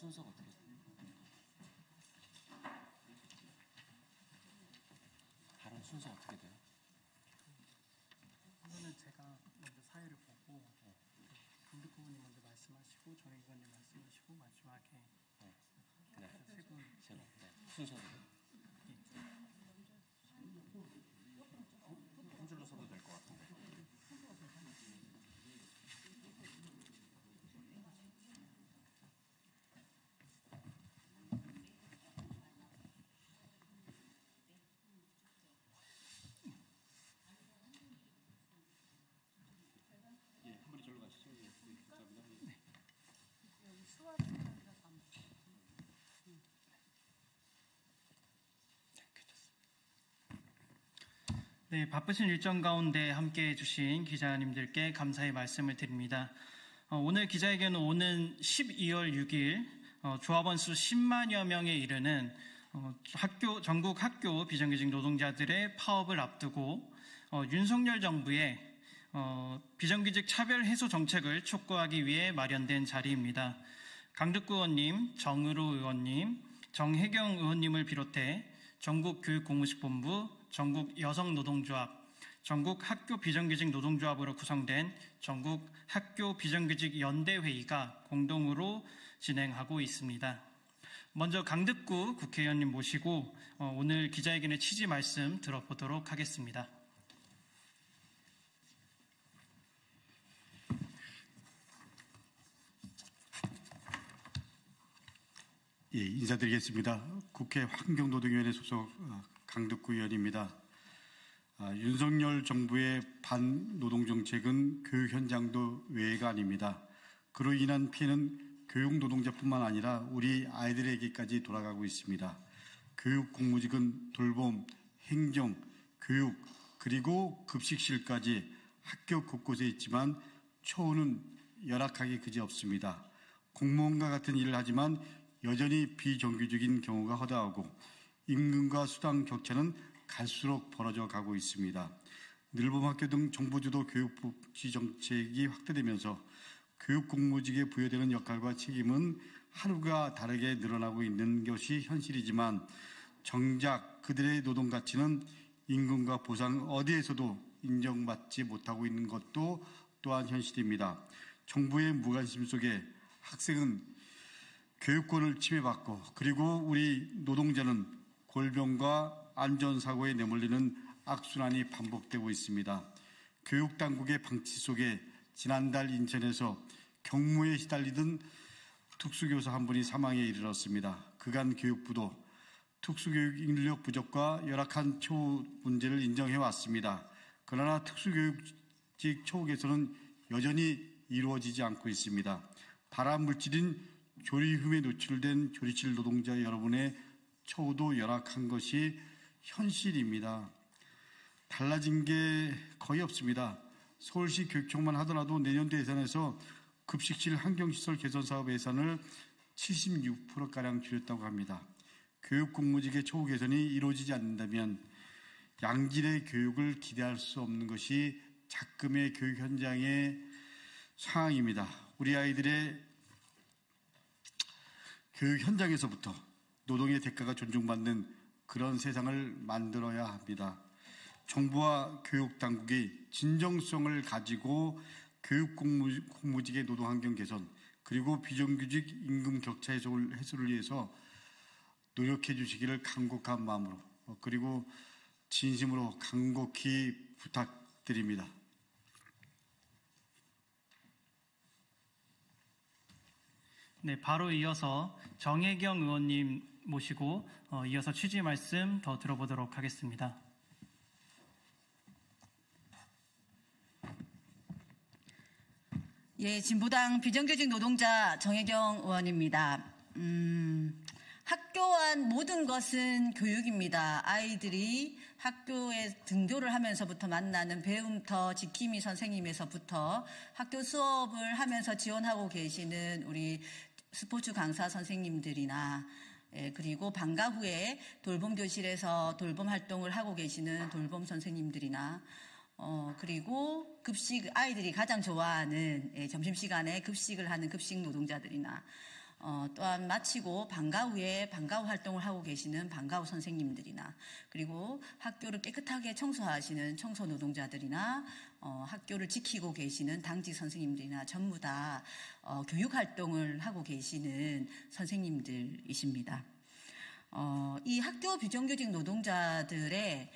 순서가 어떻게 돼요? 발언 순서 어떻게 돼요? 이거는 제가 먼저 사회를 보고 강득구 의원님 먼저 말씀하시고 정혜경 의원님 말씀하시고 마지막에 세 분. 순서대로 한 줄로 서도 될 것 같은데. 예, 한 분이 절로 가시죠. 예, 감사합니다. 네. 여기 수화대가 네, 바쁘신 일정 가운데 함께해 주신 기자님들께 감사의 말씀을 드립니다. 오늘 기자회견은 오는 12월 6일 조합원 수 10만여 명에 이르는 전국 학교 비정규직 노동자들의 파업을 앞두고 윤석열 정부의 비정규직 차별 해소 정책을 촉구하기 위해 마련된 자리입니다. 강득구 의원님, 정의로 의원님, 정혜경 의원님을 비롯해 전국 교육공무식본부, 전국 여성노동조합, 전국 학교 비정규직 노동조합으로 구성된 전국 학교 비정규직 연대회의가 공동으로 진행하고 있습니다. 먼저 강득구 국회의원님 모시고 오늘 기자회견의 취지 말씀 들어보도록 하겠습니다. 예, 인사드리겠습니다. 국회 환경노동위원회 소속 강득구 의원입니다. 윤석열 정부의 반노동정책은 교육 현장도 외가 아닙니다. 그로 인한 피해는 교육 노동자뿐만 아니라 우리 아이들에게까지 돌아가고 있습니다. 교육 공무직은 돌봄, 행정, 교육, 그리고 급식실까지 학교 곳곳에 있지만 처우는 열악하기 그지없습니다. 공무원과 같은 일을 하지만 여전히 비정규직인 경우가 허다하고 임금과 수당 격차는 갈수록 벌어져 가고 있습니다. 늘봄학교 등 정부주도 교육복지 정책이 확대되면서 교육공무직에 부여되는 역할과 책임은 하루가 다르게 늘어나고 있는 것이 현실이지만 정작 그들의 노동 가치는 임금과 보상 어디에서도 인정받지 못하고 있는 것도 또한 현실입니다. 정부의 무관심 속에 학생은 교육권을 침해받고 그리고 우리 노동자는 골병과 안전사고에 내몰리는 악순환이 반복되고 있습니다. 교육당국의 방치 속에 지난달 인천에서 경무에 시달리던 특수교사 한 분이 사망에 이르렀습니다. 그간 교육부도 특수교육 인력 부족과 열악한 처우 문제를 인정해왔습니다. 그러나 특수교육직 처우 개선은 여전히 이루어지지 않고 있습니다. 발암물질인 조리흉에 노출된 조리실 노동자 여러분의 처우도 열악한 것이 현실입니다. 달라진 게 거의 없습니다. 서울시 교육청만 하더라도 내년도 예산에서 급식실 환경시설 개선 사업 예산을 76%가량 줄였다고 합니다. 교육 공무직의 처우 개선이 이루어지지 않는다면 양질의 교육을 기대할 수 없는 것이 작금의 교육 현장의 상황입니다. 우리 아이들의 교육 현장에서부터 노동의 대가가 존중받는 그런 세상을 만들어야 합니다. 정부와 교육당국이 진정성을 가지고 교육 공무직의 노동환경 개선 그리고 비정규직 임금 격차 해소를 위해서 노력해 주시기를 간곡한 마음으로 그리고 진심으로 간곡히 부탁드립니다. 네, 바로 이어서 정혜경 의원님 모시고 이어서 취지 말씀 더 들어보도록 하겠습니다. 예, 진보당 비정규직 노동자 정혜경 의원입니다. 학교 안 모든 것은 교육입니다. 아이들이 학교에 등교를 하면서부터 만나는 배움터 지킴이 선생님에서부터 학교 수업을 하면서 지원하고 계시는 우리 스포츠 강사 선생님들이나 그리고 방과 후에 돌봄 교실에서 돌봄 활동을 하고 계시는 돌봄 선생님들이나 그리고 급식 아이들이 가장 좋아하는 점심시간에 급식을 하는 급식 노동자들이나 또한 마치고 방과 후에 방과 후 활동을 하고 계시는 방과 후 선생님들이나 그리고 학교를 깨끗하게 청소하시는 청소 노동자들이나 학교를 지키고 계시는 당직 선생님들이나 전부 다 교육 활동을 하고 계시는 선생님들이십니다. 이 학교 비정규직 노동자들의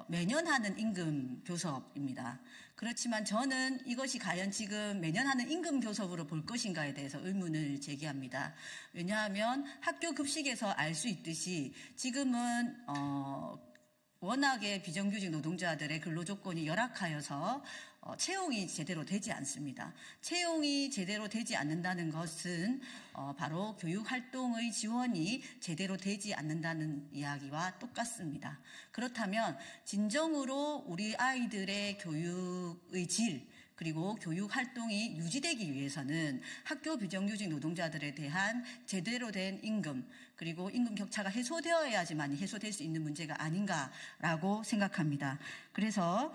매년 하는 임금 교섭입니다. 그렇지만 저는 이것이 과연 지금 매년 하는 임금 교섭으로 볼 것인가에 대해서 의문을 제기합니다. 왜냐하면 학교 급식에서 알 수 있듯이 지금은 워낙에 비정규직 노동자들의 근로조건이 열악하여서 채용이 제대로 되지 않습니다. 채용이 제대로 되지 않는다는 것은 바로 교육활동의 지원이 제대로 되지 않는다는 이야기와 똑같습니다. 그렇다면 진정으로 우리 아이들의 교육의 질 그리고 교육활동이 유지되기 위해서는 학교 비정규직 노동자들에 대한 제대로 된 임금 그리고 임금 격차가 해소되어야지만 해소될 수 있는 문제가 아닌가라고 생각합니다. 그래서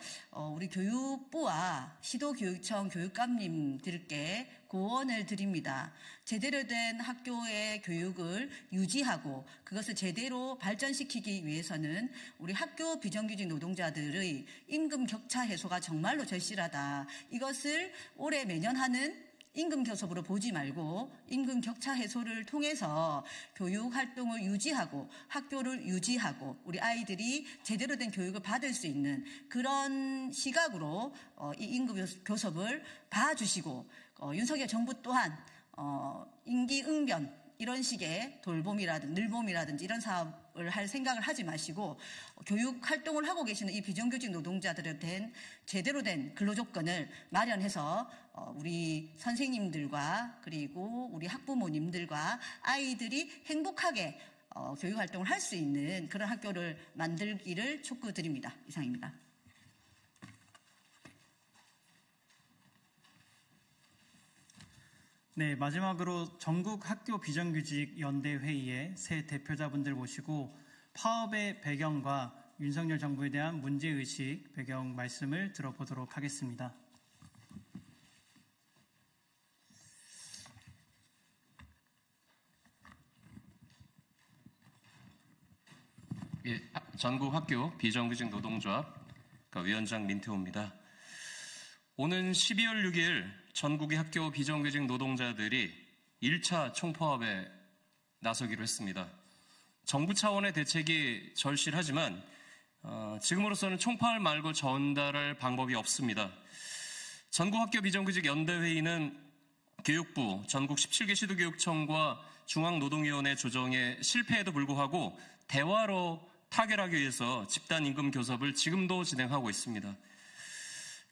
우리 교육부와 시도교육청 교육감님들께 고언을 드립니다. 제대로 된 학교의 교육을 유지하고 그것을 제대로 발전시키기 위해서는 우리 학교 비정규직 노동자들의 임금 격차 해소가 정말로 절실하다. 이것을 올해 매년 하는 임금 교섭으로 보지 말고 임금 격차 해소를 통해서 교육 활동을 유지하고 학교를 유지하고 우리 아이들이 제대로 된 교육을 받을 수 있는 그런 시각으로 이 임금 교섭을 봐주시고 윤석열 정부 또한 임기응변 이런 식의 돌봄이라든지 늘봄이라든지 이런 사업을 할 생각을 하지 마시고 교육 활동을 하고 계시는 이 비정규직 노동자들에 대한 제대로 된 근로조건을 마련해서 우리 선생님들과 그리고 우리 학부모님들과 아이들이 행복하게 교육 활동을 할 수 있는 그런 학교를 만들기를 촉구드립니다. 이상입니다. 네, 마지막으로 전국 학교 비정규직 연대 회의에 새 대표자분들 모시고 파업의 배경과 윤석열 정부에 대한 문제의식 배경 말씀을 들어보도록 하겠습니다. 예, 전국 학교 비정규직 노동조합 위원장 민태호입니다. 오는 12월 6일 전국의 학교 비정규직 노동자들이 1차 총파업에 나서기로 했습니다. 정부 차원의 대책이 절실하지만 지금으로서는 총파업 말고 전달할 방법이 없습니다. 전국학교 비정규직 연대회의는 교육부, 전국 17개 시도교육청과 중앙노동위원회 조정에 실패에도 불구하고 대화로 타결하기 위해서 집단임금 교섭을 지금도 진행하고 있습니다.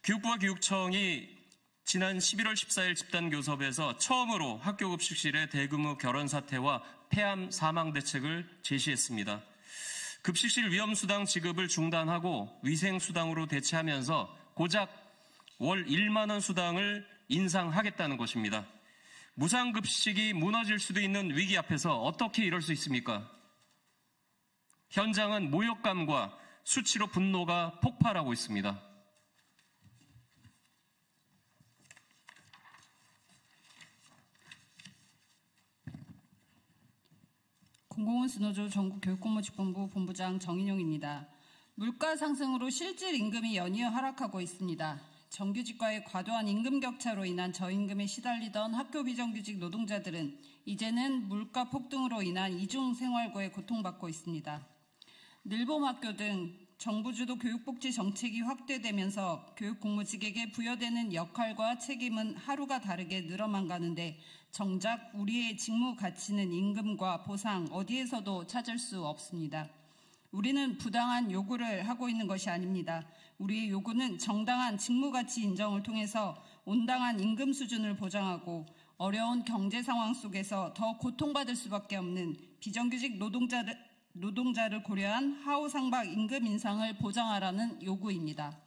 교육부와 교육청이 지난 11월 14일 집단교섭에서 처음으로 학교급식실의 대규모 결원 사태와 폐암 사망 대책을 제시했습니다. 급식실 위험수당 지급을 중단하고 위생수당으로 대체하면서 고작 월 1만 원 수당을 인상하겠다는 것입니다. 무상급식이 무너질 수도 있는 위기 앞에서 어떻게 이럴 수 있습니까? 현장은 모욕감과 수치로 분노가 폭발하고 있습니다. 공공운수노조 전국교육공무직본부 본부장 정인용입니다. 물가 상승으로 실질 임금이 연이어 하락하고 있습니다. 정규직과의 과도한 임금 격차로 인한 저임금에 시달리던 학교 비정규직 노동자들은 이제는 물가 폭등으로 인한 이중 생활고에 고통받고 있습니다. 늘봄학교 등 정부 주도 교육복지 정책이 확대되면서 교육공무직에게 부여되는 역할과 책임은 하루가 다르게 늘어만 가는데 정작 우리의 직무 가치는 임금과 보상 어디에서도 찾을 수 없습니다. 우리는 부당한 요구를 하고 있는 것이 아닙니다. 우리의 요구는 정당한 직무 가치 인정을 통해서 온당한 임금 수준을 보장하고 어려운 경제 상황 속에서 더 고통받을 수밖에 없는 비정규직 노동자를 고려한 하우상박 임금 인상을 보장하라는 요구입니다.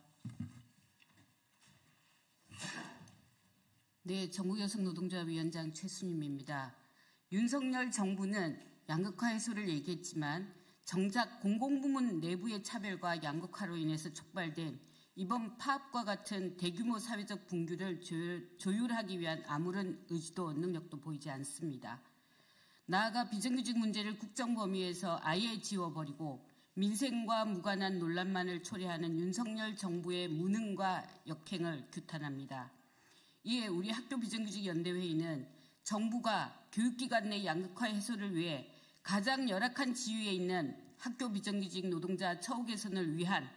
네, 전국여성노동조합위원장 최순임입니다. 윤석열 정부는 양극화 해소를 얘기했지만 정작 공공부문 내부의 차별과 양극화로 인해서 촉발된 이번 파업과 같은 대규모 사회적 분규를 조율하기 위한 아무런 의지도 능력도 보이지 않습니다. 나아가 비정규직 문제를 국정 범위에서 아예 지워버리고 민생과 무관한 논란만을 초래하는 윤석열 정부의 무능과 역행을 규탄합니다. 이에 우리 학교 비정규직 연대회의는 정부가 교육기관 내 양극화 해소를 위해 가장 열악한 지위에 있는 학교 비정규직 노동자 처우 개선을 위한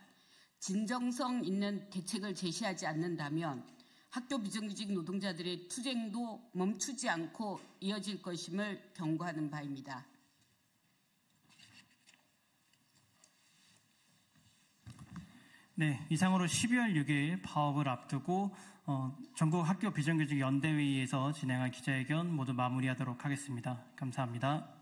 진정성 있는 대책을 제시하지 않는다면 학교 비정규직 노동자들의 투쟁도 멈추지 않고 이어질 것임을 경고하는 바입니다. 네, 이상으로 12월 6일 파업을 앞두고 전국 학교 비정규직 연대회의에서 진행한 기자회견 모두 마무리하도록 하겠습니다. 감사합니다.